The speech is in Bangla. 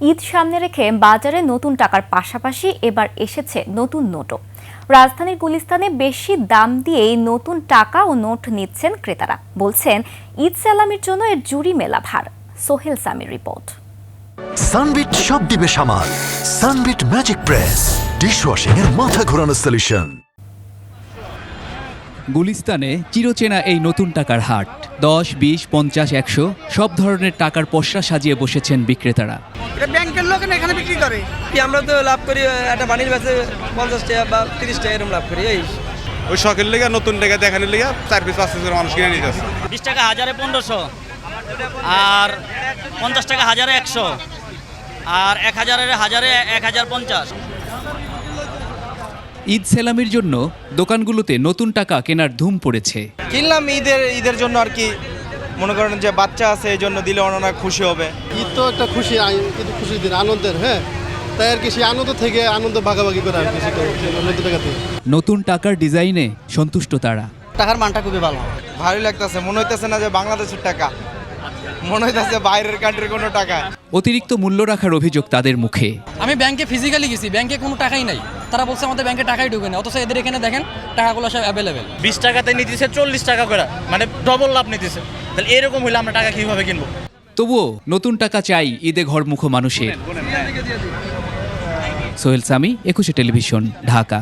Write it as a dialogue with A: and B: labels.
A: ঈদ সামনে রেখে বাজারে নতুন টাকার পাশাপাশি এবার এসেছে নতুন নোটও। রাজধানীর গুলিস্তানে বেশি দাম দিয়েই নতুন টাকা ও নোট নিচ্ছেন ক্রেতারা। বলছেন ঈদ সালামির জন্য এর জুড়ি মেলা ভার। সোহেল সামির রিপোর্ট।
B: সানবিট সব দিবে সামাল। সানবিট ম্যাজিক প্রেস ডিশওয়াশিং এর মাথা ঘোরানো সলিউশন।
C: গুলিস্তানে চিরচেনা এই নতুন টাকার হাট। 10, 20, 50, 100 সব ধরনের টাকার পসরা সাজিয়ে বসেছেন বিক্রেতারা।
D: ব্যাংকের লোক এখানে বিক্রি করে কি আমরা তো লাভ করি, একটা বানির কাছে 50 টাকা বা 30 টাকা এরকম লাভ করি। এই
E: ওই শখের লেগে নতুন টাকা দেখানোর লেগে 4-5 পিস মানুষ কিনে নিতে আসে।
F: 20 টাকা হাজারে 1500, আর 50 টাকা হাজারে 100, আর 1000-এর হাজারে 1050।
C: ঈদ সেলামির জন্য দোকানগুলোতে নতুন টাকা কেনার ধুম পড়েছে।
D: কিনলাম ঈদের জন্য আর কি, মনে করেন যে বাচ্চা আছে এই জন্য দিলে ওনারা খুশি হবে।
G: ঈদ তো একটা খুশির দিন, আনন্দের। হ্যাঁ, তাই আর কি সেই আনন্দ থেকে আনন্দ ভাগাভাগি করে আর কি সেটা নতুন টাকা দিয়ে।
C: নতুন টাকার ডিজাইনে সন্তুষ্ট তারা।
D: টাকার মানটা খুবই ভালো, ভালোই লাগতেছে। মনে হইতেছে না যে বাংলাদেশের টাকা, মনে হইতেছে বাইরের কান্ট্রির কোনো টাকা।
C: অতিরিক্ত মূল্য রাখার অভিযোগ তাদের মুখে।
H: আমি ব্যাংকে ফিজিক্যালি গেছি, ব্যাংকে কোনো টাকাই নাই। তারা বলছে আমাদের ব্যাংকে টাকাই ঢুকে না, অথচ এদের এখানে দেখেন টাকাগুলো সব অ্যাভেলেবেল।
F: 20 টাকাতে নিতেছে 40 টাকা করে, মানে ডবল লাভ নিতেছে। তাহলে এরকম হইলে আমরা টাকা কিভাবে কিনবো?
C: তবুও নতুন টাকা চাই ঈদে ঘরমুখো মানুষের। সোহেল সামি, 21 টেলিভিশন, ঢাকা।